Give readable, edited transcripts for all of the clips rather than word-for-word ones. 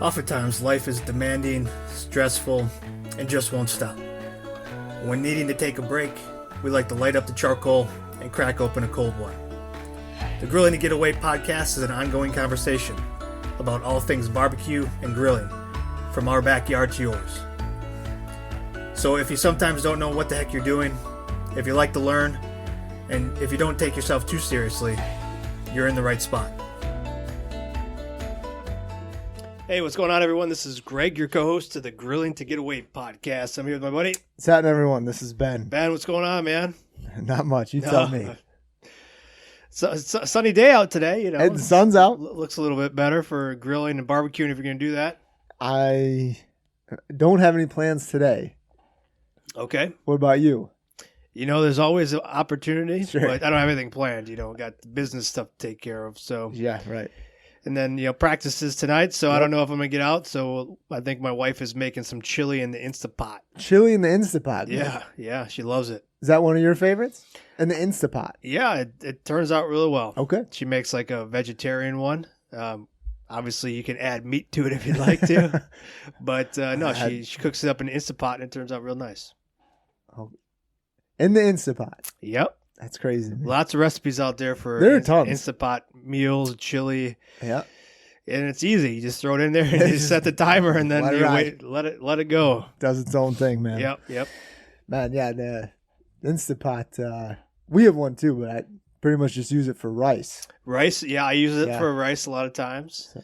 Oftentimes, life is demanding, stressful, and just won't stop. When needing to take a break, we like to light up the charcoal and crack open a cold one. The Grilling to Get Away podcast is an ongoing conversation about all things barbecue and grilling, from our backyard to yours. So if you sometimes don't know what the heck you're doing, if you like to learn, and if you don't take yourself too seriously, you're in the right spot. Hey, what's going on, everyone? This is Greg, your co-host to the Grilling to Get Away podcast. I'm here with my buddy. What's happening, everyone? This is Ben. Ben, what's going on, man? Not much. You tell me. Sunny day out today, you know. And the sun's out. Looks a little bit better for grilling and barbecuing if you're going to do that. I don't have any plans today. Okay. What about you? You know, there's always an opportunity, Sure. but I don't have anything planned. You know, got the business stuff to take care of. So Yeah, right. And then, you know, practices tonight, so Yep. I don't know if I'm going to get out. So I think my wife is making some chili in the Instapot. Chili in the Instapot. Man. Yeah, she loves it. Is that one of your favorites? In the Instapot. Yeah, it turns out really well. Okay. She makes like a vegetarian one. Obviously, you can add meat to it if you'd like to. But no, she cooks it up in the Instapot, and it turns out real nice. Oh. In the Instapot. Yep. That's crazy. Man. Lots of recipes out there for There are tons. Instapot meals, chili. Yeah. And it's easy. You just throw it in there and you set the timer and then you wait, let it go. Does its own thing, man. Yep. Man, yeah, the Instapot, we have one too, but I pretty much just use it for rice. Rice? Yeah, I use it Yeah. for rice a lot of times. So.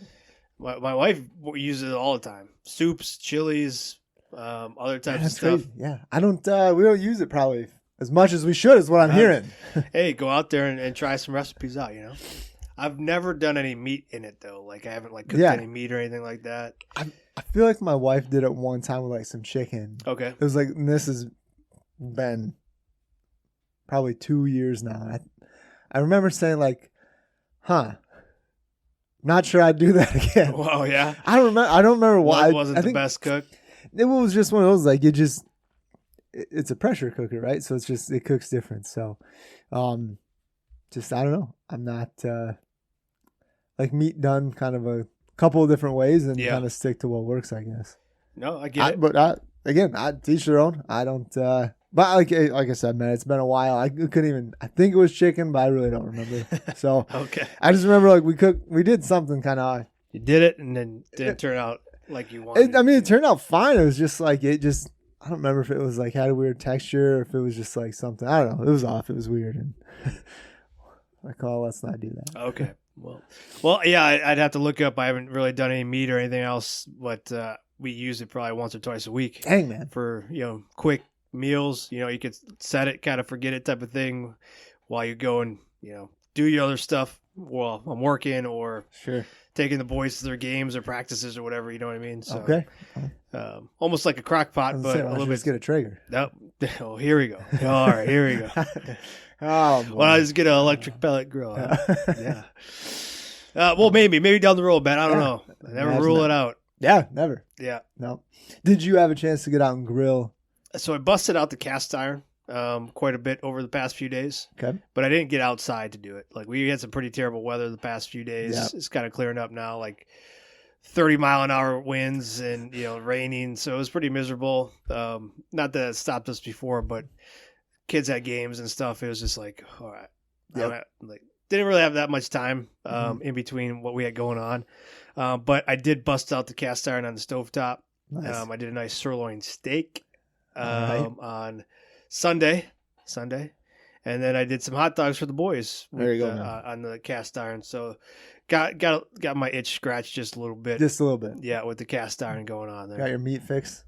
My wife uses it all the time. Soups, chilies, other types of That's stuff. crazy. Yeah. We don't use it probably as much as we should is what I'm hearing. Hey, go out there and try some recipes out, you know. I've never done any meat in it though. Like I haven't cooked any meat or anything like that. I feel like my wife did it one time with some chicken. Okay. It was and this has been probably 2 years now. I remember saying not sure I'd do that again. Wow, yeah. I don't remember why. It wasn't I the think best cook. It was just one of those it's a pressure cooker, right? So it cooks different. So I don't know. I'm not meat done kind of a couple of different ways and kind of stick to what works, I guess. No, I get it. But I teach their own. I don't. But like I said, man, it's been a while. I couldn't even. I think it was chicken, but I really don't remember. So okay. I just remember we did something kind of. You did it, and then it didn't turn out like you wanted. It turned out fine. It was just I don't remember if it was had a weird texture or if it was just something. I don't know. It was off. It was weird, and let's not do that. Okay. Well, yeah, I'd have to look up. I haven't really done any meat or anything else, but we use it probably once or twice a week. Dang, man. For, quick meals. You could set it, kind of forget it type of thing while you go and, do your other stuff while I'm working or sure taking the boys to their games or practices or whatever, you know what I mean? So, okay. Almost like a crock pot, but a little bit. Just get a Traeger. No. Oh, here we go. All right, here we go. Oh, boy. Well, I just get an electric pellet grill. Huh? Yeah. Well, maybe down the road, Ben. I don't know. I never rule it out. Yeah, never. Yeah. No. Did you have a chance to get out and grill? So I busted out the cast iron quite a bit over the past few days. Okay. But I didn't get outside to do it. We had some pretty terrible weather the past few days. Yeah. It's kind of clearing up now, 30-mile-an-hour winds and, raining. So it was pretty miserable. Not that it stopped us before, but kids had games and stuff. It was just all right. Yep. Didn't really have that much time in between what we had going on. But I did bust out the cast iron on the stovetop. Nice. I did a nice sirloin steak Right. on Sunday. And then I did some hot dogs for the boys There you go, on the cast iron. So got my itch scratched just a little bit. Just a little bit. Yeah, with the cast iron going on there. Got your meat fix?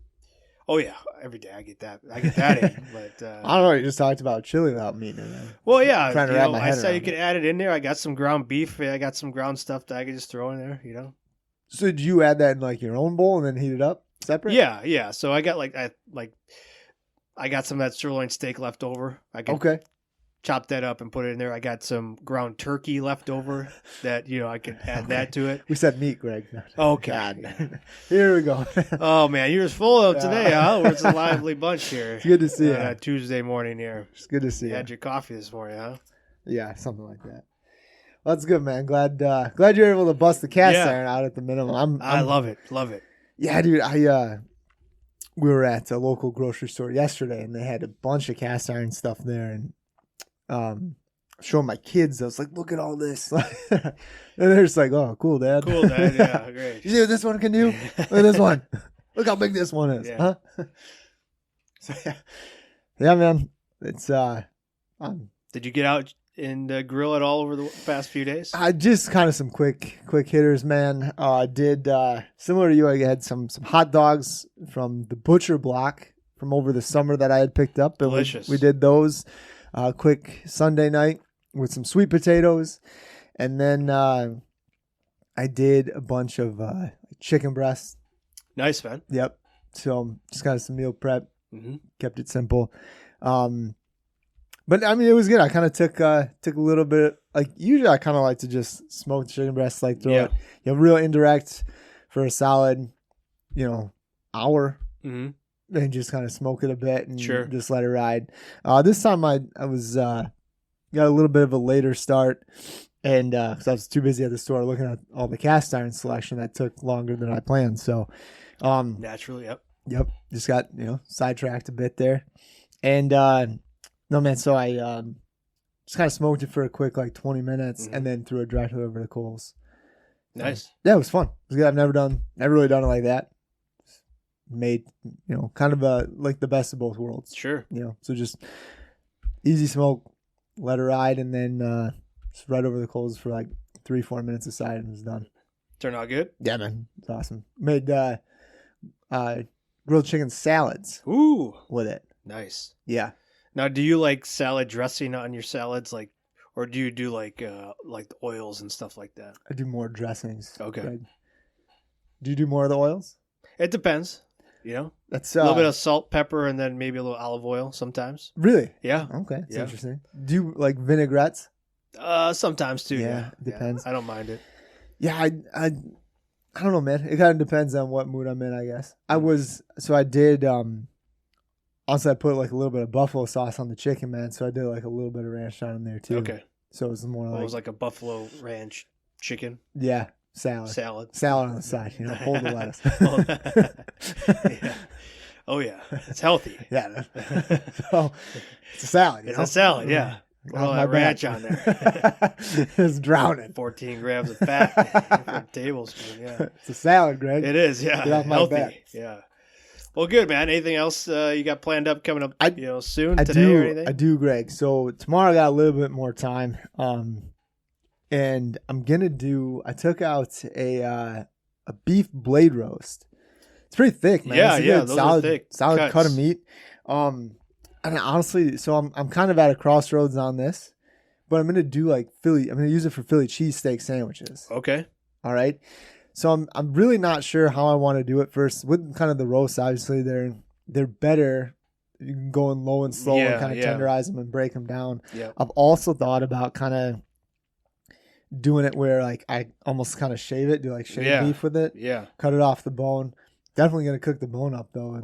Oh yeah, every day I get that in. But I don't know. You just talked about chili without meat in it. well, yeah, Trying to wrap my I head said around you could add it in there. I got some ground beef. I got some ground stuff that I could just throw in there. So did you add that in your own bowl and then heat it up separate? Yeah. So I got I got some of that sirloin steak left over. I could chop that up and put it in there. I got some ground turkey left over that, I could add that to it. We said meat, Greg. Okay. God. Here we go. Oh, man. You're just full of today, huh? It's a lively bunch here. It's good to see you. Tuesday morning here. It's good to see You you. had your coffee this morning, huh? Yeah, something like that. That's good, man. Glad you're able to bust the cast Yeah. iron out at the minimum. I love it. Love it. Yeah, dude. We were at a local grocery store yesterday, and they had a bunch of cast iron stuff there, and showing my kids. I was like, "Look at all this!" And they're just like, "Oh, cool, Dad." Cool, Dad. Yeah, great. You see what this one can do? Look at this one. Look how big this one is, Yeah. huh? So yeah, man. It's Did you get out and grill at all over the past few days? I just kind of some quick hitters, man. Did similar to you. I had some hot dogs from the butcher block from over the summer that I had picked up. And Delicious. We did those quick Sunday night with some sweet potatoes, and then I did a bunch of chicken breasts. Nice, man. Yep. So just kind of some meal prep. Mm-hmm. Kept it simple. But I mean, it was good. I kind of took a little bit. Like usually, I kind of like to just smoke the chicken breast, like throw it, real indirect for a solid, hour, and just kind of smoke it a bit and just let it ride. This time I was got a little bit of a later start, and because I was too busy at the store looking at all the cast iron selection, that took longer than I planned. So, naturally, yep, just got sidetracked a bit there, and. No, man, so I just kind of smoked it for a quick 20 minutes and then threw it directly over the coals. Nice. Yeah, it was fun. It was good. I've never really done it like that. Made, kind of like the best of both worlds. Sure. So just easy smoke, let it ride, and then just right over the coals for 3-4 minutes aside, and it was done. Turned out good? Yeah, man. It's awesome. Made grilled chicken salads with it. Nice. Yeah. Now, do you like salad dressing on your salads, or do you do like the oils and stuff like that? I do more dressings. Okay. Right? Do you do more of the oils? It depends. That's a little bit of salt, pepper, and then maybe a little olive oil sometimes. Really? Yeah. Okay, that's interesting. Do you like vinaigrettes? Sometimes too. Yeah, depends. I don't mind it. Yeah, I don't know, man. It kind of depends on what mood I'm in, I guess. I did. Also, I put a little bit of buffalo sauce on the chicken, man. So I did a little bit of ranch on in there too. Okay. So it was more it was like a buffalo ranch chicken. Yeah, salad on the side. Hold the lettuce. Yeah. Oh yeah, it's healthy. Yeah. So it's a salad. It's a salad. Yeah. Put all that ranch on there. It's drowning. 14 grams of fat per tablespoon. Yeah. It's a salad, Greg. It is. Yeah. Get off my healthy. back. Yeah. Well, good, man. Anything else you got planned up coming up soon, I today do, or anything? I do, Greg. So tomorrow I got a little bit more time. And I'm going to I took out a beef blade roast. It's pretty thick, man. Yeah, it's a yeah. good, Those solid, are thick solid cuts. cut of meat. And honestly, so I'm kind of at a crossroads on this, but I'm going to do I'm going to use it for Philly cheesesteak sandwiches. Okay. All right. So I'm really not sure how I want to do it first. With kind of the roast, obviously they're better. You can go in low and slow and kind of tenderize them and break them down. Yeah. I've also thought about kind of doing it where I almost kind of shave it, do shaved beef with it. Yeah. Cut it off the bone. Definitely gonna cook the bone up though. And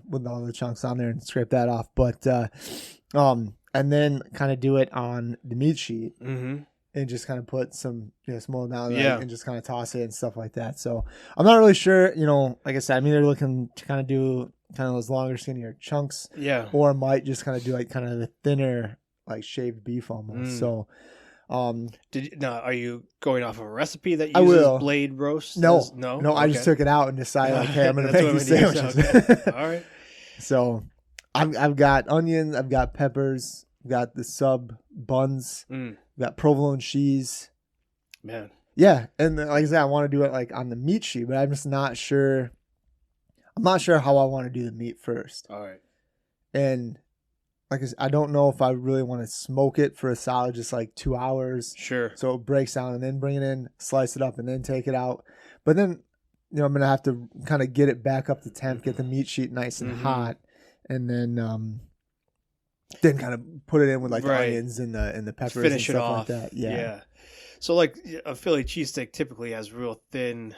with all the chunks on there and scrape that off. But and then kind of do it on the meat sheet. Mm-hmm. And just kind of put some, small down and just kind of toss it and stuff like that. So I'm not really sure, like I said, I'm either looking to kind of do kind of those longer, skinnier chunks. Yeah. Or I might just kind of do kind of the thinner, shaved beef almost. So, are you going off of a recipe that uses blade roast? No. Okay. I just took it out and decided, hey, I'm going to make these sandwiches. Okay. All right. So I've got onions, I've got peppers, I've got the sub buns. Got provolone cheese. Man. Yeah. And like I said, I want to do it on the meat sheet, but I'm just not sure. I'm not sure how I want to do the meat first. All right. And like I said, I don't know if I really want to smoke it for a solid just 2 hours. Sure. So it breaks down and then bring it in, slice it up and then take it out. But then, I'm going to have to kind of get it back up to temp, get the meat sheet nice and hot. And then kind of put it in with the onions and the peppers. Finish and it stuff off. like that. Yeah. So a Philly cheesesteak typically has real thin,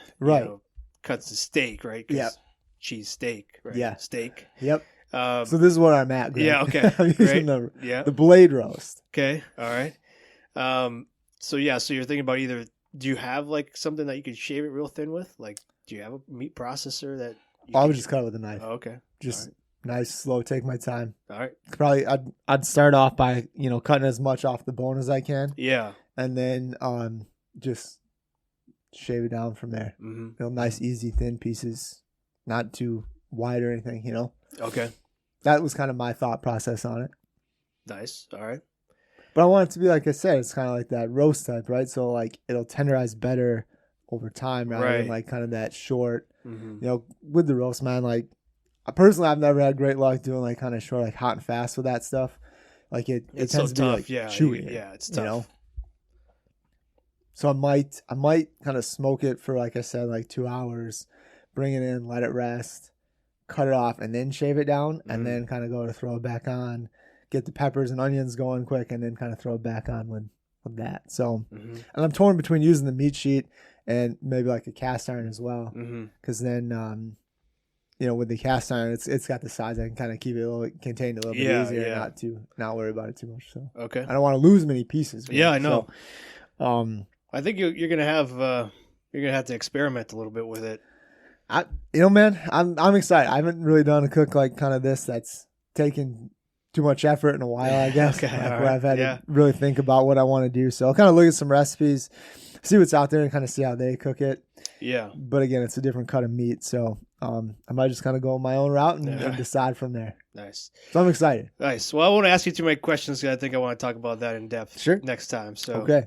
cuts of steak, right? Yeah. Cheese steak, right? Yeah. Steak. Yep. So this is what I'm at. Greg. Yeah. Okay. I'm using the blade roast. Okay. All right. So you're thinking about either. Do you have like something that you could shave it real thin with? Like, do you have a meat processor that? I would just cut it with a knife. Oh, okay. Just nice, slow. Take my time. All right. Probably, I'd start off by cutting as much off the bone as I can. Yeah. And then just shave it down from there. Mm-hmm. Nice, easy, thin pieces, not too wide or anything. Okay. That was kind of my thought process on it. Nice. All right. But I want it to be, like I said, it's kind of like that roast type, right? So like it'll tenderize better over time rather than like kind of that short. Mm-hmm. With the roast, man, like personally, I've never had great luck doing like kind of short, like hot and fast with that stuff. Like it tends so to tough. be like chewy. Yeah, it's tough. So I might kind of smoke it for, like I said, like 2 hours, bring it in, let it rest, cut it off, and then shave it down, and then kind of go to throw it back on, get the peppers and onions going quick, and then kind of throw it back on with that. So, and I'm torn between using the meat sheet and maybe like a cast iron as well, because then, with the cast iron, it's got the size I can kind of keep it contained a little bit easier, and not worry about it too much. So, okay, I don't want to lose many pieces. Yeah, I know. So, I think you're gonna have to experiment a little bit with it. Man, I'm excited. I haven't really done a cook like kind of this that's taken too much effort in a while, I guess. Okay, where I've had to really think about what I want to do. So I'll kind of look at some recipes, see what's out there, and kind of see how they cook it. Yeah. But again, it's a different cut of meat, so I might just kind of go my own route and decide from there. Nice. So I'm excited. Nice. Well, I won't ask you too many questions because I think I want to talk about that in depth next time. So okay.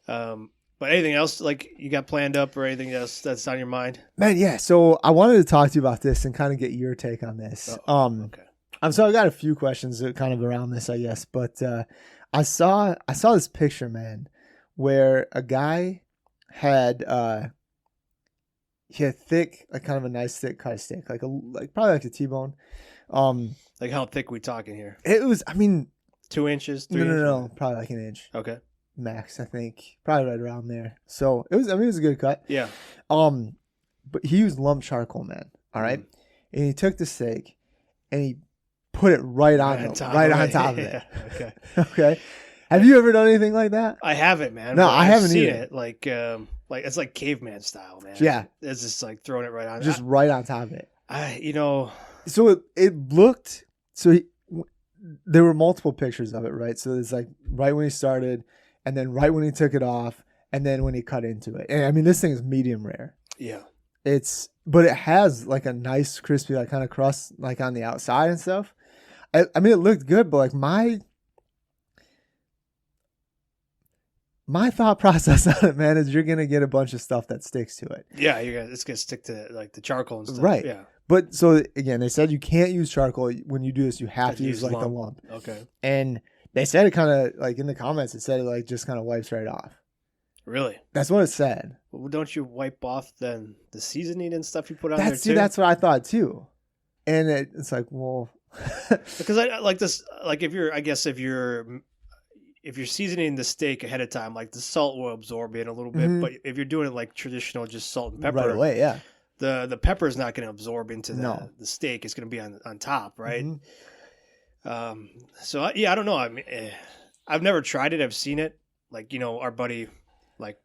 But anything else like you got planned up or anything else that's on your mind? Man, yeah. So I wanted to talk to you about this and kind of get your take on this. Okay. So I got a few questions kind of around this, I guess. But I saw this picture, man, where a guy had thick, like kind of a nice thick cut of steak, like probably like a T-bone. Like how thick we talking here? It was, 2 inches, 3 inches? No, probably like an inch. Okay. Max, I think, probably right around there. So it was a good cut. Yeah. But he used lump charcoal, man. All right, and he took the steak and he put it right on top of it. Okay. Okay. Have you ever done anything like that? I haven't, man. No, I haven't seen either. it. Like it's like caveman style, man. Yeah. It's just like throwing it right on. Just right on top of it. So it looked. So there were multiple pictures of it, right? So it's like right when he started, and then right when he took it off, and then when he cut into it. And this thing is medium rare. Yeah. But it has like a nice crispy, like kind of crust, like on the outside and stuff. It looked good, but like my thought process on it, man, is you're gonna get a bunch of stuff that sticks to it. Yeah, it's gonna stick to like the charcoal and stuff. Right. Yeah. But so again, they said you can't use charcoal when you do this. You have to use like the lump. Okay. And they said it kind of like in the comments. It said it like just kind of wipes right off. Really? That's what it said. Well, don't you wipe off then the seasoning and stuff you put on there too? That's what I thought too. And it's like, well, because I like this. Like if you're seasoning the steak ahead of time, like the salt will absorb in a little bit. But if you're doing it like traditional, just salt and pepper right away, yeah. The pepper is not going to absorb into the steak. It's going to be on top, right? So I don't know. I've never tried it. I've seen it. Like our buddy, like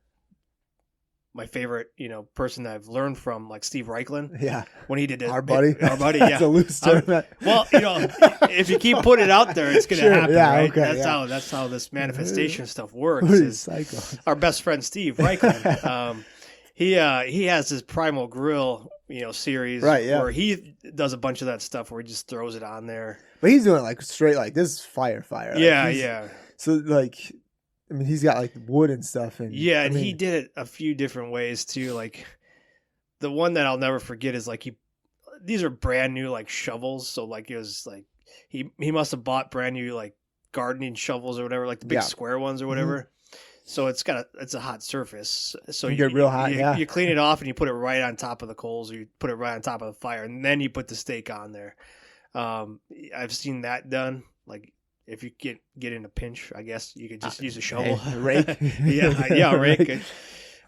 my favorite, person that I've learned from, like Steve Reichlin. Yeah, when he did it, our buddy, yeah. That's a loose term. Well, if you keep putting it out there, it's going to happen. Yeah, right? okay, That's how this manifestation stuff works. Psycho. Our best friend Steve Reichlin. He has his Primal Grill, series, right? Yeah, where he does a bunch of that stuff where he just throws it on there. But he's doing like straight, like this is fire. Like, yeah. So like, he's got like wood and stuff, and he did it a few different ways too. Like the one that I'll never forget is like these are brand new like shovels. So like it was like he must have bought brand new like gardening shovels or whatever, like the big square ones or whatever. So it's a hot surface. So you get real hot. You clean it off and you put it right on top of the coals, or you put it right on top of the fire, and then you put the steak on there. I've seen that done. Like if you get in a pinch, I guess you could just use a shovel, rake. a rake.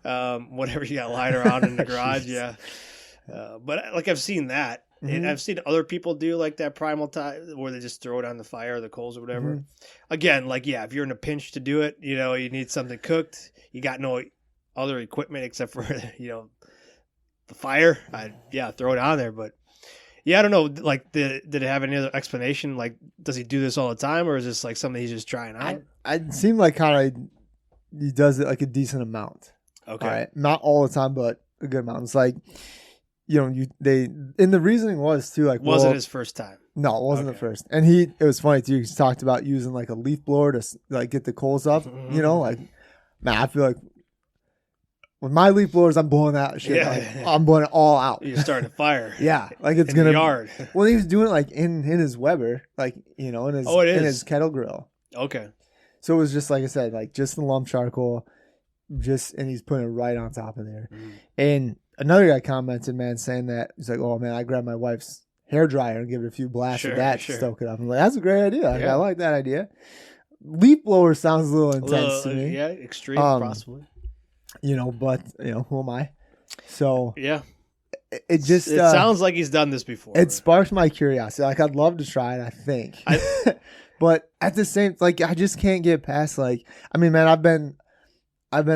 Whatever you got lying around in the garage, yeah. But like I've seen that, And I've seen other people do like that primal time where they just throw it on the fire or the coals or whatever. Again, like, if you're in a pinch to do it, you need something cooked. You got no other equipment except for, the fire. Throw it on there. But I don't know. Like, did it have any other explanation? Like, does he do this all the time, or is this like something he's just trying out? It seemed like kind of he does it like a decent amount. Okay. All right? Not all the time, but a good amount. It's like, and the reasoning was too, like, wasn't his first time. No, it wasn't the first. And it was funny too. He talked about using like a leaf blower to like get the coals up. Like, man, I feel like with my leaf blowers, I'm blowing that shit. I'm blowing it all out. You're starting a fire. Like it's in gonna the yard. Well, he was doing it like in his Weber, like in his kettle grill. Okay. So it was just like I said, like just the lump charcoal, and he's putting it right on top of there. And another guy commented, man, saying that he's like, "Oh man, I grabbed my wife's hair dryer and give it a few blasts of that to stoke it up." I'm like, that's a great idea. I like that idea. Leaf blower sounds a little intense to me. Yeah, extreme possibly. But who am I? So it just it sounds like he's done this before. It sparked my curiosity. Like I'd love to try it. I think, but at the same, like I just can't get past. Like I mean, man, I've been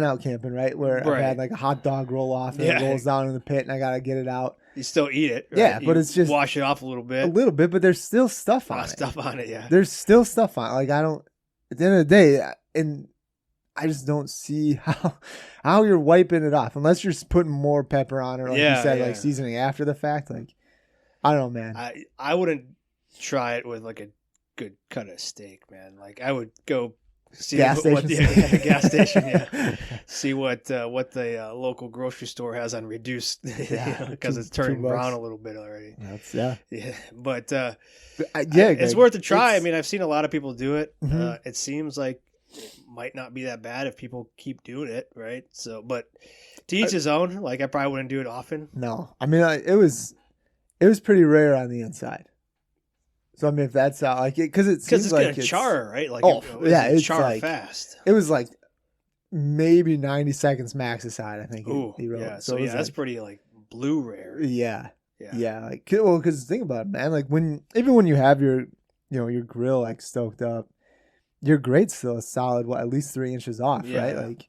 out camping, right? Where I've had like a hot dog roll off and it rolls down in the pit, and I gotta get it out. You still eat it, right? Yeah, but it's just wash it off a little bit, but there's still stuff on it. Stuff on it, yeah. There's still stuff on it. Like I don't. At the end of the day, and I just don't see how you're wiping it off unless you're putting more pepper on it, like you said, like seasoning after the fact. Like I don't know, man. I wouldn't try it with like a good cut of steak, man. Like I would go see gas station, see what the local grocery store has on reduced, because it's turning brown a little bit already. But it's worth a try. I mean, I've seen a lot of people do it. It seems like it might not be that bad if people keep doing it, right? So, but to each his own. Like I probably wouldn't do it often. No, I mean it was pretty rare on the inside. So I mean, if that's how because it's gonna char, right? Like it's char like, fast. It was like maybe 90 seconds max aside. I think he wrote. Yeah, so that's like, pretty like blue rare. Yeah. Like because think about it, man. Like when you have your your grill like stoked up, your grate's still a solid at least 3 inches off, right? Like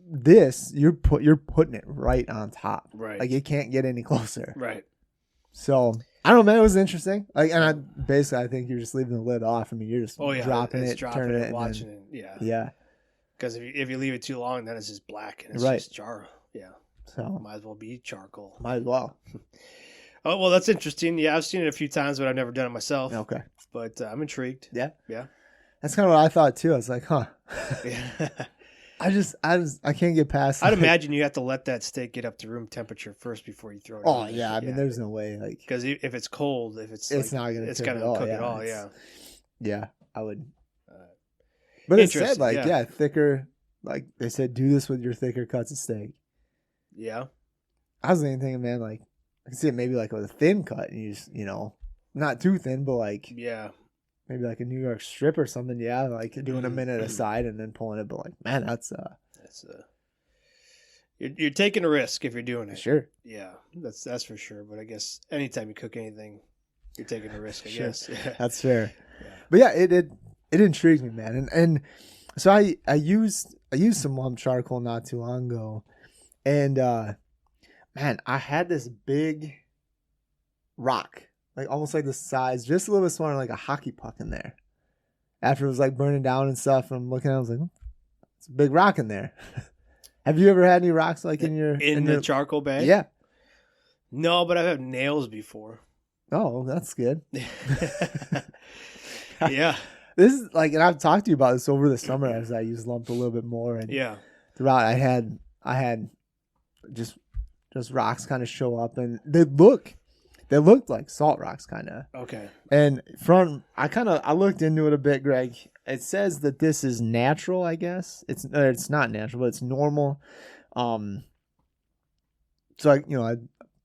this, you're putting it right on top, right? Like it can't get any closer, right? So I don't know, man. It was interesting. Like, and I think you're just leaving the lid off. I mean, you're just dropping it, turning it, watching it. Yeah. Because if you leave it too long, then it's just black and it's just char. Yeah. So might as well be charcoal. Might as well. Oh well, that's interesting. Yeah, I've seen it a few times, but I've never done it myself. Okay. But I'm intrigued. Yeah. Yeah. That's kind of what I thought too. I was like, huh. Yeah. I can't get past. I'd imagine you have to let that steak get up to room temperature first before you throw it. Oh yeah, I mean, there's no way. Like, because if it's cold, it's not gonna. It's gonna cook it all. Yeah. Yeah, I would. But it said thicker. Like they said, do this with your thicker cuts of steak. Yeah. I was thinking, man, like I can see it maybe like with a thin cut, and you just not too thin, but like maybe like a New York strip or something. Yeah, like doing a minute aside and then pulling it. But like, man, that's you're taking a risk if you're doing it. Sure. Yeah, that's for sure. But I guess anytime you cook anything, you're taking a risk. I guess. Yeah. That's fair. Yeah. But yeah, it intrigued me, man. And so I used some lump charcoal not too long ago, and man, I had this big rock. Like almost like the size, just a little bit smaller, like a hockey puck in there. After it was like burning down and stuff, and I'm looking at it, I was like, it's a big rock in there. Have you ever had any rocks like in the charcoal bag? Yeah. No, but I've had nails before. Oh, that's good. Yeah. This is like, and I've talked to you about this over the summer as I used lump a little bit more, and throughout I had just rocks kind of show up, and they looked like salt rocks, kind of. Okay. And I looked into it a bit, Greg. It says that this is natural, I guess. It's not natural, but it's normal. So I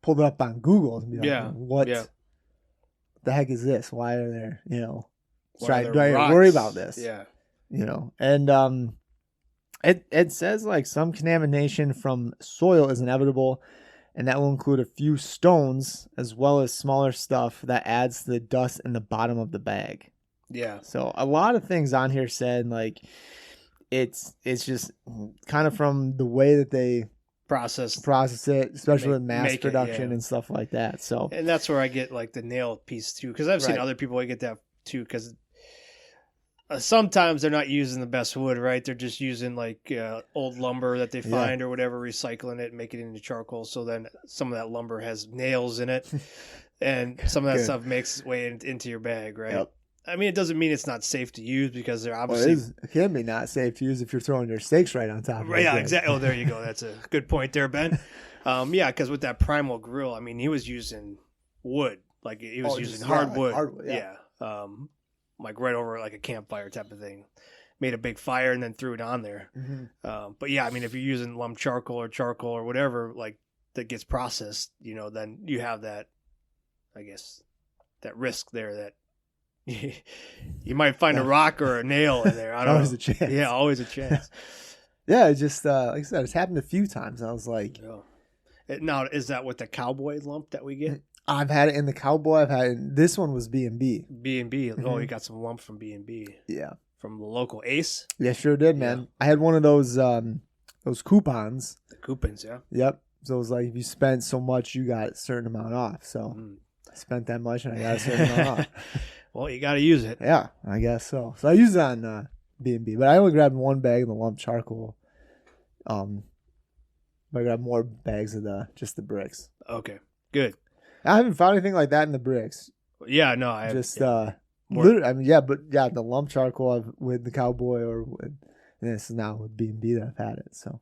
pulled it up on Google and be like, what the heck is this? Why are there, do I worry about this? Yeah. And it says like some contamination from soil is inevitable. and that will include a few stones as well as smaller stuff that adds to the dust in the bottom of the bag. Yeah. So a lot of things on here said like it's just kind of from the way that they process it, especially with mass production and stuff like that. So, and that's where I get like the nail piece too, because I've seen other people get that too, because sometimes they're not using the best wood, right? They're just using like old lumber that they find or whatever, recycling it and make it into charcoal. So then some of that lumber has nails in it, and some of that stuff makes its way into your bag, right? Yep. I mean, it doesn't mean it's not safe to use, because they're obviously... Well, it can be not safe to use if you're throwing your steaks right on top of it. Yeah, exactly. Oh, there you go. That's a good point there, Ben. Yeah, because with that Primal Grill, I mean, he was using wood. Like, he was using hardwood. Yeah. Like right over like a campfire type of thing. Made a big fire and then threw it on there. Mm-hmm. But yeah, I mean, if you're using lump charcoal or whatever, like, that gets processed, you know, then you have that, I guess, that risk there that you might find a rock or a nail in there. I don't know. A chance. Yeah, always a chance. Yeah, it just like I said, it's happened a few times. I was like, now is that with the cowboy lump that we get? I've had it in the cowboy. I've had it this one was B&B. B&B. Oh, you got some lump from B&B. Yeah, from the local Ace. Yeah, sure did, man. Yeah. I had one of those coupons. The coupons, yeah. Yep. So it was like if you spent so much, you got a certain amount off. So I spent that much and I got a certain amount off. Well, you got to use it. Yeah, I guess so. So I used it on B&B, but I only grabbed one bag of the lump charcoal. I grabbed more bags of just the bricks. Okay, good. I haven't found anything like that in the bricks. Yeah, no, I just literally. I mean, the lump charcoal with the cowboy or with this is now with B&B that I've had it. So,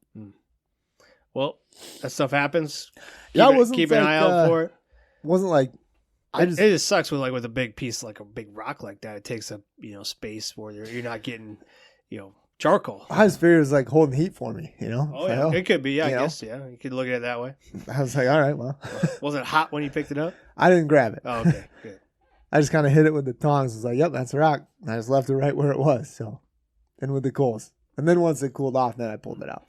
well, that stuff happens. Keep an eye out for it. Wasn't like. It just sucks with a big piece, like a big rock like that. It takes up space where you're not getting charcoal. I just figured it was like holding heat for me, Oh yeah, it could be. Yeah, I guess. Yeah, you could look at it that way. I was like, all right, well. Was it hot when you picked it up? I didn't grab it. Oh, okay, good. I just kind of hit it with the tongs. I was like, yep, that's a rock. And I just left it right where it was. So, and with the coals, and then once it cooled off, then I pulled it out.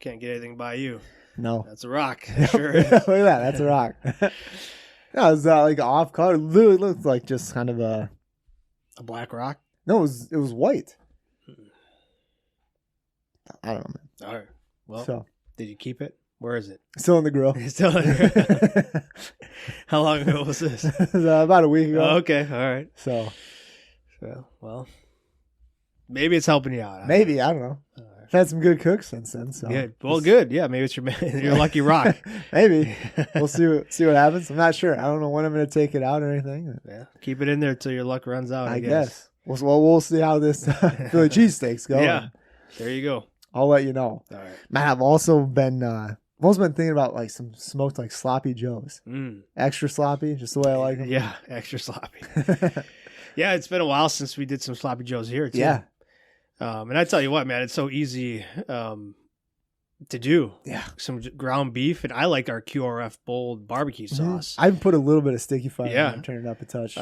Can't get anything by you. No, that's a rock. Sure is. Look at that. That's a rock. Yeah, it was like off color. It literally looked like just kind of a black rock. No, it was white. I don't know, man. All right. Well, did you keep it? Where is it? Still in the grill. Still in the grill. How long ago was this? About a week ago. Oh, okay. All right. So, well, maybe it's helping you out. Maybe. I don't know. I've had some good cooks since then. So good. Well, good. Yeah, maybe it's your lucky rock. Maybe we'll see what happens. I'm not sure. I don't know when I'm going to take it out or anything. Yeah, keep it in there till your luck runs out. I guess. We'll see how this Philly cheesesteaks go. Yeah, there you go. I'll let you know. All right. Man, I've also been thinking about like some smoked like sloppy joes. Extra sloppy, just the way I like them. Yeah, extra sloppy. Yeah, it's been a while since we did some sloppy joes here too. Yeah. And I tell you what, man, it's so easy to do. Yeah. Some ground beef, and I like our QRF bold barbecue sauce. I put a little bit of sticky fire in and turn it up a touch.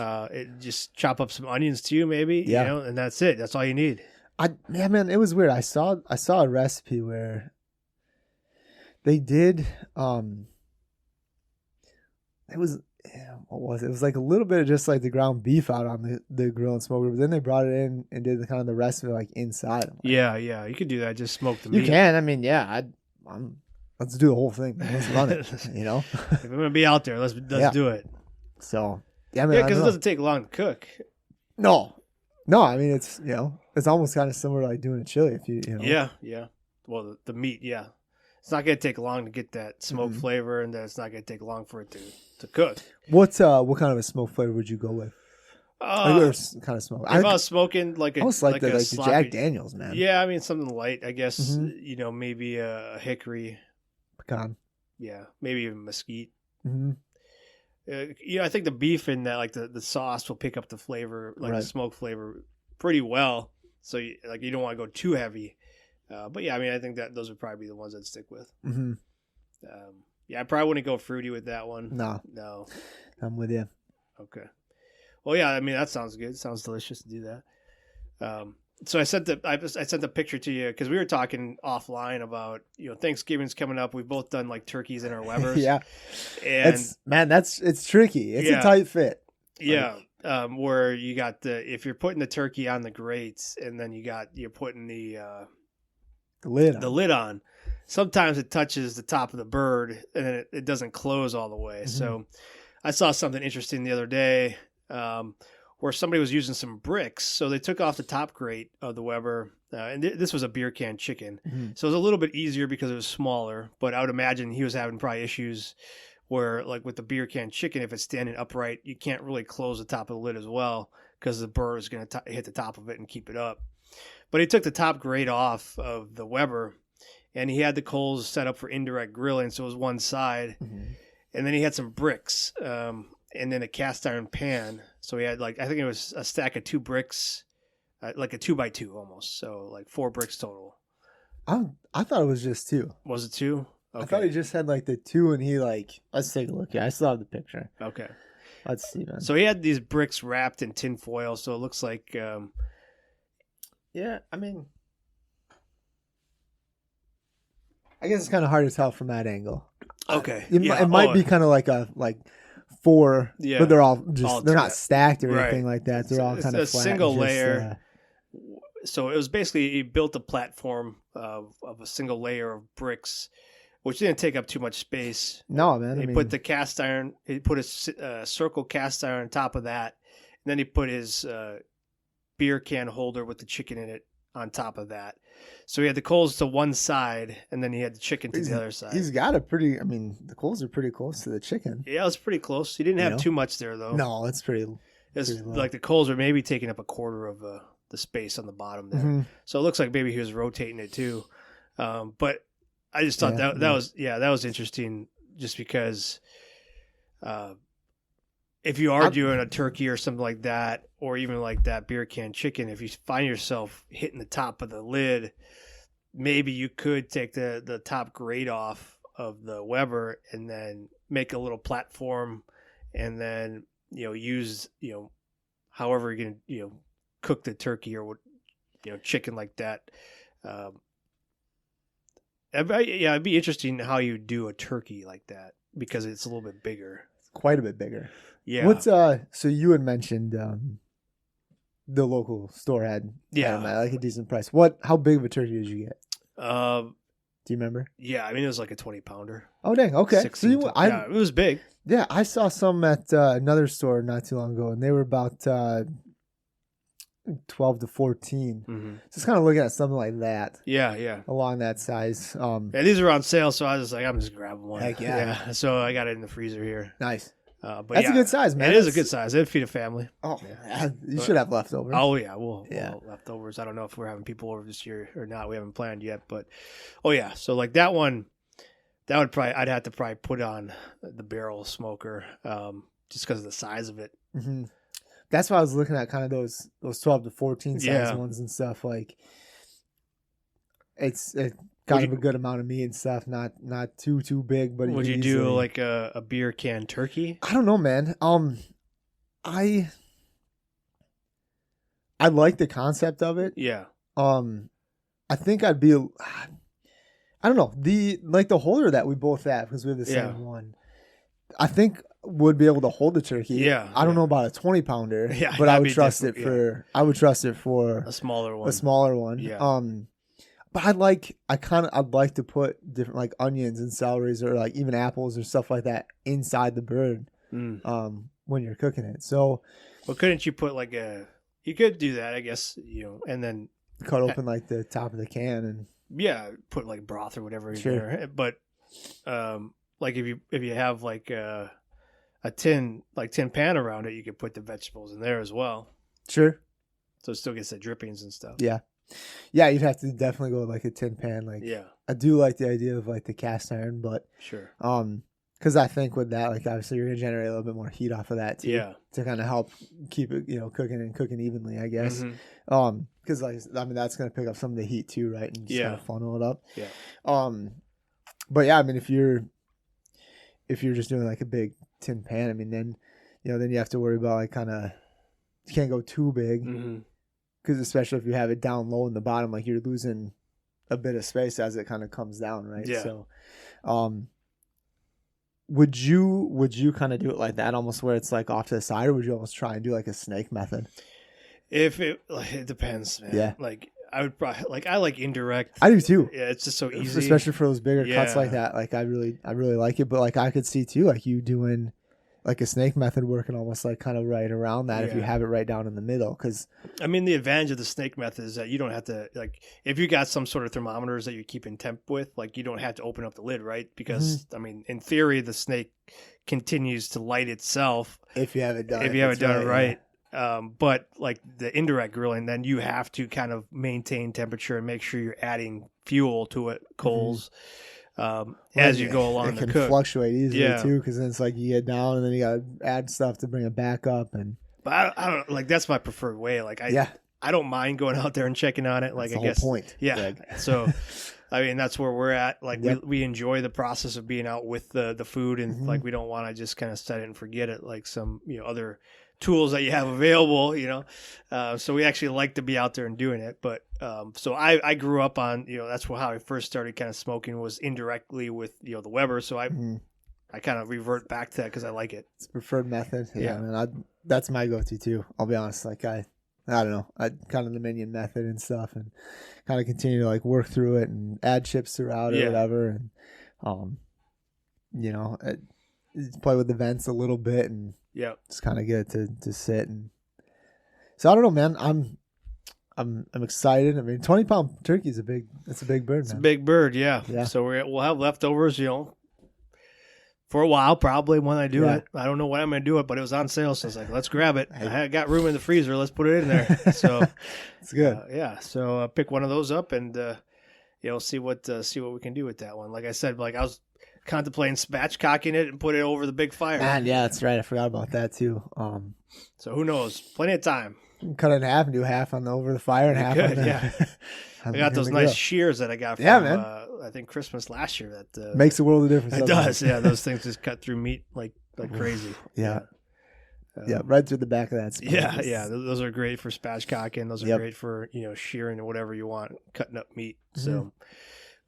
Just chop up some onions too, maybe. Yeah. And that's it. That's all you need. Man, it was weird. I saw a recipe where they did it was what was it? It was like a little bit of just like the ground beef out on the grill and smoker, but then they brought it in and did the kind of the rest of it like inside. Like, yeah, you could do that. Just smoke the meat. You can. I mean, yeah. Let's do the whole thing. Let's run it. If I'm gonna be out there, let's do it. So because it doesn't take long to cook. No. I mean it's it's almost kind of similar to like doing a chili if you know. Yeah. Well, the meat, yeah. It's not going to take long to get that smoke flavor, and then it's not going to take long for it to cook. What kind of a smoke flavor would you go with? Kind of smoke. If I was smoking like the Jack Daniels, man. Yeah, I mean something light, I guess. Maybe a hickory, pecan. Yeah, maybe even mesquite. Mm-hmm. I think the beef in that, like the sauce, will pick up the flavor, the smoke flavor, pretty well. So you don't want to go too heavy. But yeah, I mean, I think that those would probably be the ones I'd stick with. Mm-hmm. I probably wouldn't go fruity with that one. No, I'm with you. Okay. Well, yeah, I mean, that sounds good. It sounds delicious to do that. So I sent the picture to you because we were talking offline about Thanksgiving's coming up. We've both done like turkeys in our Webers. Yeah, and it's tricky. It's a tight fit. Yeah, where you got if you're putting the turkey on the grates and then you're putting the lid on. Sometimes it touches the top of the bird and then it doesn't close all the way. Mm-hmm. So I saw something interesting the other day. Where somebody was using some bricks. So they took off the top grate of the Weber, and this was a beer can chicken. Mm-hmm. So it was a little bit easier because it was smaller, but I would imagine he was having probably issues where, like with the beer can chicken, if it's standing upright, you can't really close the top of the lid as well because the bird is going to hit the top of it and keep it up. But he took the top grate off of the Weber, and he had the coals set up for indirect grilling, so it was one side. Mm-hmm. And then he had some bricks. And then a cast iron pan. So he had I think it was a stack of 2 bricks, like a 2x2 almost. So like 4 bricks total. I thought it was just 2. Was it 2? Okay. I thought he just had the 2 and he let's take a look. Yeah, I still have the picture. Okay. Let's see, man. So he had these bricks wrapped in tin foil. So it looks like, yeah, I mean, I guess it's kind of hard to tell from that angle. Okay. It might be kind of like 4, but they're all they're not stacked or anything like that. They're all kind of flat. A single layer. So it was basically he built a platform of a single layer of bricks, which didn't take up too much space. No, man. He put the cast iron. He put a circle cast iron on top of that, and then he put his beer can holder with the chicken in it on top of that. So he had the coals to one side, and then he had the chicken to the other side. He's got the coals are pretty close to the chicken. Yeah, it was pretty close. He didn't have too much there, though. No, it's pretty low. Like the coals are maybe taking up a quarter of the space on the bottom there. Mm-hmm. So it looks like maybe he was rotating it too. But I just thought that was interesting just because if you are doing a turkey or something like that, or even like that beer can chicken, if you find yourself hitting the top of the lid, maybe you could take the top grate off of the Weber and then make a little platform and then, use, however you're going to, cook the turkey or, chicken like that. It'd be interesting how you do a turkey like that because it's a little bit bigger. Quite a bit bigger. Yeah. So you had mentioned the local store had like a decent price. How big of a turkey did you get? Do you remember? Yeah, I mean it was like a 20-pounder. Oh dang, okay. So it was big. Yeah, I saw some at another store not too long ago, and they were about 12 to 14. Mm-hmm. Just kind of looking at something like that. Yeah. Along that size. These are on sale, so I was like, I'm just grabbing one. Heck yeah. So I got it in the freezer here. Nice. But that's a good size, man. It is a good size. It'd feed a family. Oh, yeah. You should have leftovers. Oh yeah, we'll leftovers. I don't know if we're having people over this year or not. We haven't planned yet, but so like that one, I'd have to probably put on the barrel smoker, just because of the size of it. Mm-hmm. That's why I was looking at kind of those 12 to 14 size ones and stuff. Like it's kind of a good amount of meat and stuff. Not too big, but would you do like a beer can turkey? I don't know, man. I like the concept of it. Yeah. I think I'd be. I don't know, the holder that we both have because we have the same one. I think would be able to hold the turkey. Yeah. I don't know about a 20-pounder. Yeah. But I would trust it for. I would trust it for a smaller one. A smaller one. Yeah. But I'd like to put different like onions and celeries or like even apples or stuff like that inside the bird. When you're cooking it. So. Well, couldn't you put you could do that, I guess, and then cut open like the top of the can and. Yeah, put like broth or whatever in there. But like if you have like a tin pan around it, you could put the vegetables in there as well. Sure. So it still gets the drippings and stuff. Yeah. Yeah, you'd have to definitely go with like a tin pan. Like I do like the idea of like the cast iron, but sure. Because I think with that, like obviously you're gonna generate a little bit more heat off of that too. Yeah. To kind of help keep it, cooking evenly, I guess. Mm-hmm. Because that's gonna pick up some of the heat too, right? And just kind of funnel it up. Yeah. But yeah, I mean, if you're just doing like a big tin pan, I mean, then you have to worry about like kind of you can't go too big because especially if you have it down low in the bottom, like you're losing a bit of space as it kind of comes down, right? Yeah. So, would you kind of do it like that, almost where it's like off to the side, or would you almost try and do like a snake method? If it depends, man. Yeah. Like I would probably I like indirect. I do too. Yeah, it's just so easy, especially for those bigger cuts Yeah. like that. Like I really like it, but like I could see too, like you doing like a snake method working almost like kind of right around that if you Yeah. have it right down in the middle. Because I mean, the advantage of the snake method is that you don't have to, like, if you got some sort of thermometers that you're keeping temp with, like, you don't have to open up the lid, right? Because, I mean, in theory, the snake continues to light itself if you haven't done it right. But, like, the indirect grilling, then you have to kind of maintain temperature and make sure you're adding fuel to it, coals, as you go along it the can cook. fluctuate easily Yeah. too, because then it's like you get down and then you got to add stuff to bring it back up. And But I don't, like, that's my preferred way. Like, I don't mind going out there and checking on it. Like, that's I the guess. whole point. Yeah. Like, So, I mean, that's where we're at. Like, Yep. we enjoy the process of being out with the food, and like, we don't want to just kind of set it and forget it like some, other tools that you have available, So we actually like to be out there and doing it. But so I grew up on, that's how I first started kind of smoking, was indirectly with, the Weber. So I kind of revert back to that because I like it. it's preferred method. Yeah. And that's my go-to too. I'll be honest. Like I don't know. I kind of the minion method and stuff, and kind of continue to like work through it and add chips throughout or Yeah. whatever. And, play with the vents a little bit and Yeah. just kind of get it to sit. And so I don't know, man. I'm excited. I mean, 20-pound turkey is a big bird, It's a man. big bird. Yeah. Yeah. So we'll have leftovers, for a while, probably when I do Yeah. it. I don't know when I'm going to do it, but it was on sale. So I was like, let's grab it. I got room in the freezer. Let's put it in there. So It's good. yeah. So pick one of those up and, see what we can do with that one. Like I said, like I was contemplating spatchcocking it and put it over the big fire. Man, yeah, that's right. I forgot about that too. So who knows? Plenty of time. Cut it in half and do half on the over the fire and You half could, on the, yeah. on I got the those grill. nice shears that I got from, Yeah, man. I think Christmas last year. That Makes a world of difference. it doesn't does. Yeah, those things just cut through meat like crazy. Yeah. Yeah, right through the back of that spine. Yeah. Those are great for spatchcocking. Those are Yep. great for shearing or whatever you want, cutting up meat. So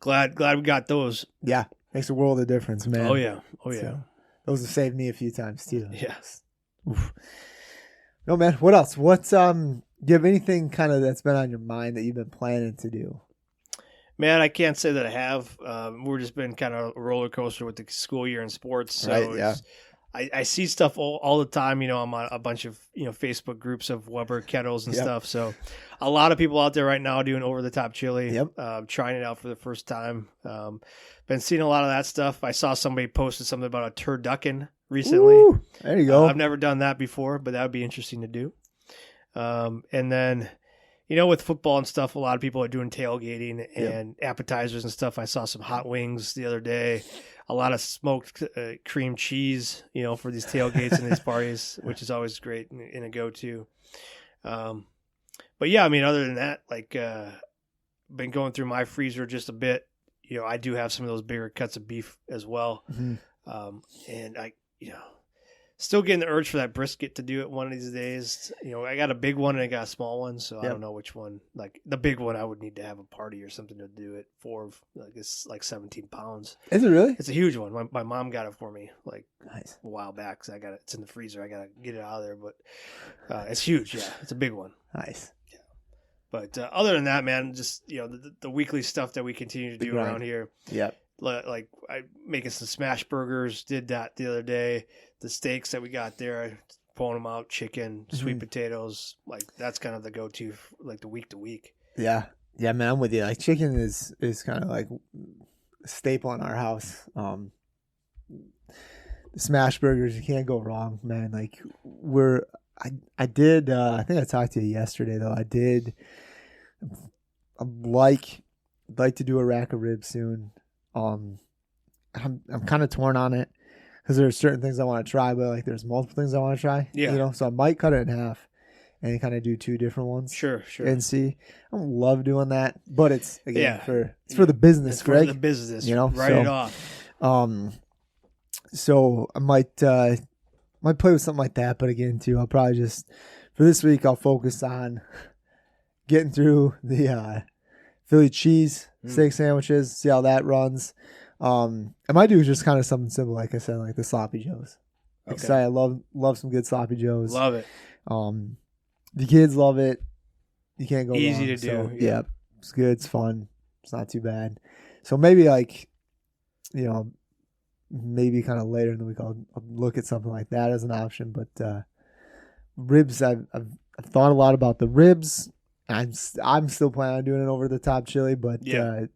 glad we got those. Yeah, makes a world of difference, man. Oh yeah. So, those have saved me a few times too. Yes. Oof. No, man. What else? Do you have anything kind of that's been on your mind that you've been planning to do? Man, I can't say that I have. We've just been kind of a roller coaster with the school year in sports. So Right, yeah. I see stuff all the time. I'm on a bunch of Facebook groups of Weber kettles and Yep. stuff. So a lot of people out there right now doing over the top chili. Yep. Trying it out for the first time. Been seeing a lot of that stuff. I saw somebody posted something about a turducken recently. Woo! There you go. I've never done that before, but that would be interesting to do. And then, with football and stuff, a lot of people are doing tailgating and appetizers and stuff. I saw some hot wings the other day, a lot of smoked cream cheese, for these tailgates and these parties, which is always great in a go-to. But yeah, I mean, other than that, like, been going through my freezer just a bit. I do have some of those bigger cuts of beef as well. Mm-hmm. And I, still getting the urge for that brisket to do it one of these days. I got a big one and I got a small one, so I don't know which one. Like the big one, I would need to have a party or something to do it for. Like it's like 17 pounds. Is it really? It's a huge one. My mom got it for me like Nice. a while back. So I got it. It's in the freezer. I gotta get it out of there, but it's huge. Yeah, it's a big one. Nice. But other than that, man, just the weekly stuff that we continue to do grind. around here. Yep. Like I making some smash burgers, did that the other day. The steaks that we got there, pulling them out, chicken, sweet potatoes, like that's kind of the go-to, like the week to week. Yeah, man, I'm with you. Like chicken is kind of like a staple in our house. The smash burgers, you can't go wrong, man. Like I did. I think I talked to you yesterday though. I'd like to do a rack of ribs soon. I'm kind of torn on it because there's certain things I want to try, but like there's multiple things I want to try. Yeah. So I might cut it in half and kind of do two different ones. Sure. And see. I don't love doing that, but it's again Yeah. for the business, It's for Greg. the business, so, write it off. So I might play with something like that, but again too, I'll probably just for this week I'll focus on getting through the Philly cheese steak sandwiches, see how that runs. I might do just kind of something simple, like I said, like the sloppy joes. Okay. Excited. I love some good sloppy joes. Love it. The kids love it. You can't go Easy wrong. to do. So, yeah, it's good. It's fun. It's not too bad. So maybe like, maybe kind of later in the week I'll look at something like that as an option. But ribs, I've thought a lot about the ribs. I'm still planning on doing an over the top chili, but not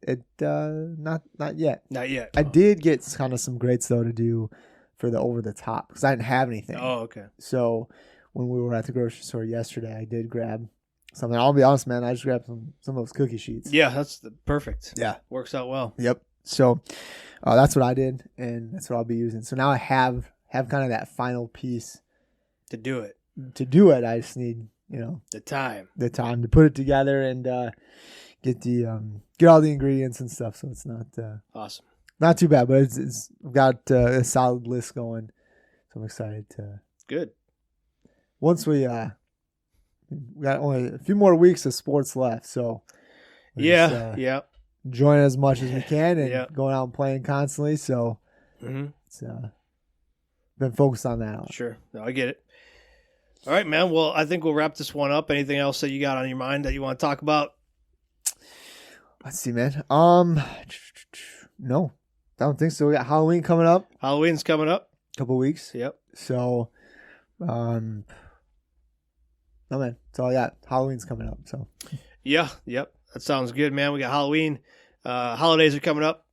yet. Not yet. I did get kind of some greats though to do for the over the top because I didn't have anything. Oh, okay. So when we were at the grocery store yesterday, I did grab something. I'll be honest, man. I just grabbed some of those cookie sheets. Yeah, that's perfect. Yeah, works out well. Yep. So that's what I did, and that's what I'll be using. So now I have kind of that final piece to do it. To do it, I just need the time to put it together and get all the ingredients and stuff. So it's not awesome, not too bad, but it's got a solid list going. So I'm excited to. Good. Once we got only a few more weeks of sports left, so enjoying as much as we can and going out and playing constantly. So it's been focused on that. Sure, no, I get it. All right, man. Well, I think we'll wrap this one up. Anything else that you got on your mind that you want to talk about? Let's see, man. No, I don't think so. We got Halloween coming up. Halloween's coming up. Couple weeks. Yep. So, no, man. That's all I got. Halloween's coming up. So. Yeah. Yep. That sounds good, man. We got Halloween. Holidays are coming up.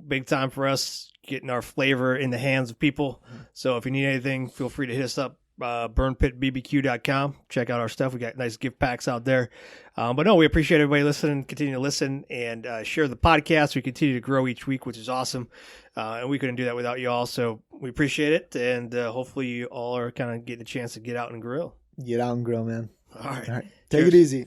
Big time for us getting our flavor in the hands of people. So if you need anything, feel free to hit us up. burnpitbbq.com. Check out our stuff. We got nice gift packs out there. But no, we appreciate everybody listening. Continue to listen and share the podcast. We continue to grow each week, which is awesome. And we couldn't do that without you all. So we appreciate it. And hopefully you all are kind of getting a chance to get out and grill. Get out and grill, man. All right. Take it easy.